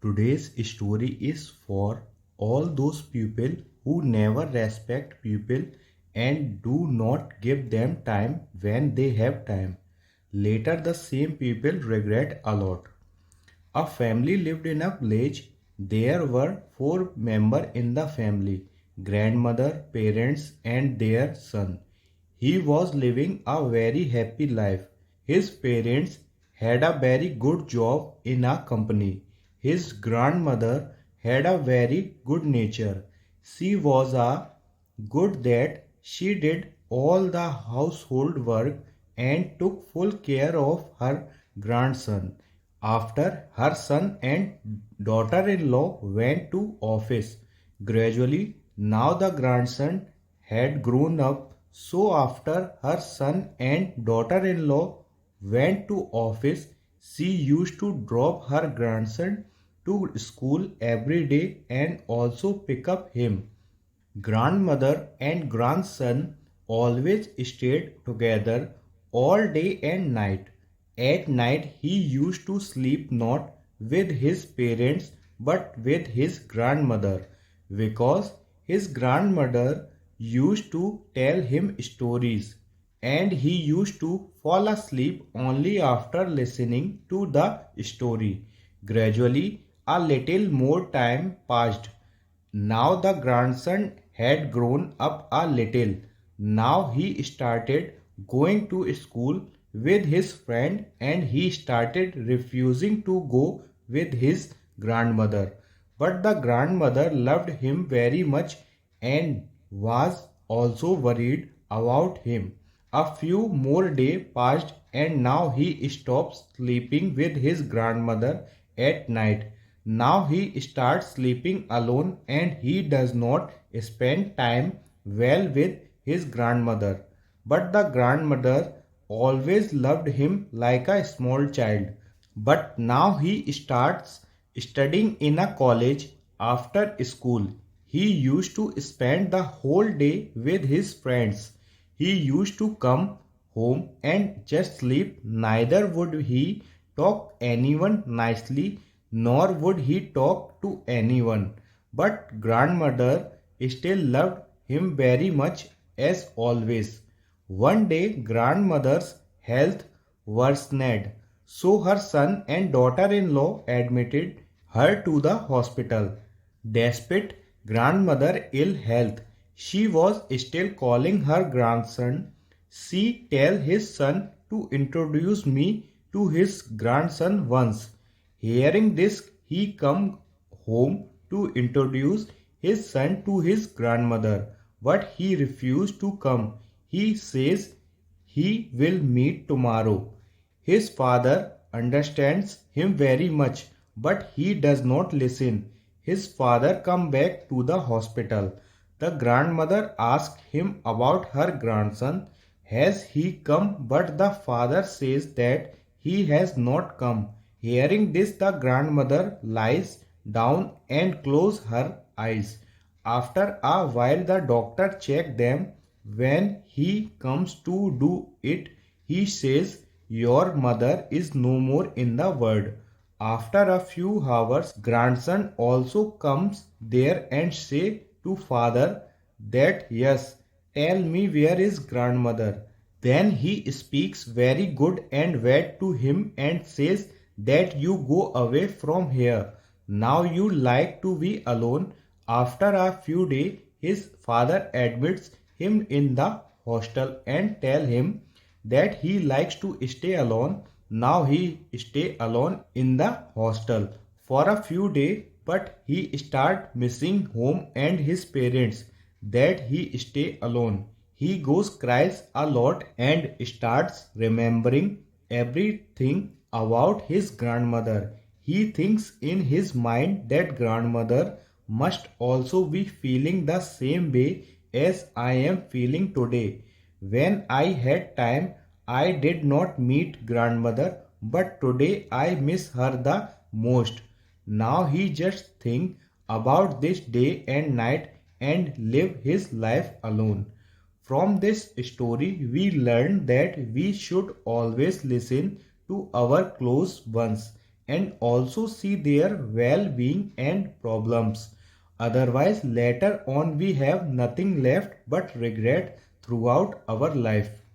Today's story is for all those people who never respect people and do not give them time when they have time. Later, the same people regret a lot. A family lived in a village. There were four members in the family: grandmother, parents, and their son. He was living a very happy life. His parents had a very good job in a company. His grandmother had a very good nature. She was a good that she did all the household work and took full care of her grandson. After her son and daughter-in-law went to office, gradually now the grandson had grown up, so after her son and daughter-in-law went to office, she used to drop her grandson to school every day and also pick up him. Grandmother and grandson always stayed together all day and night. At night he used to sleep not with his parents but with his grandmother, because his grandmother used to tell him stories, and he used to fall asleep only after listening to the story. Gradually a little more time passed. Now the grandson had grown up a little. Now he started going to school with his friend, and he started refusing to go with his grandmother. But the grandmother loved him very much and was also worried about him. A few more days passed, and now he stops sleeping with his grandmother at night. Now he starts sleeping alone and he does not spend time well with his grandmother. But the grandmother always loved him like a small child. But now he starts studying in a college after school. He used to spend the whole day with his friends. He used to come home and just sleep. Neither would he talk anyone nicely, nor would he talk to anyone. But grandmother still loved him very much as always. One day grandmother's health worsened, so her son and daughter-in-law admitted her to the hospital. Despite grandmother's ill health, she was still calling her grandson. She tell his son to introduce me to his grandson once. Hearing this, he come home to introduce his son to his grandmother, but he refused to come. He says he will meet tomorrow. His father understands him very much, but he does not listen. His father come back to the hospital. The grandmother asks him about her grandson. Has he come? But the father says that he has not come. Hearing this, the grandmother lies down and closes her eyes. After a while, the doctor checks them. When he comes to do it, he says, "Your mother is no more in the world." After a few hours, grandson also comes there and say to father that, "Yes, tell me, where is grandmother?" Then he speaks very good and bad to him and says that you go away from here. Now you like to be alone. After a few days, his father admits him in the hostel and tell him that he likes to stay alone. Now he stay alone in the hostel for a few days, but he start missing home and his parents. That he stay alone. He goes cries a lot and starts remembering everything about his grandmother. He thinks in his mind that grandmother must also be feeling the same way as I am feeling today. When I had time, I did not meet grandmother, but today I miss her the most. Now he just think about this day and night and live his life alone. From this story, we learn that we should always listen to our close ones and also see their well-being and problems. Otherwise, later on we have nothing left but regret throughout our life.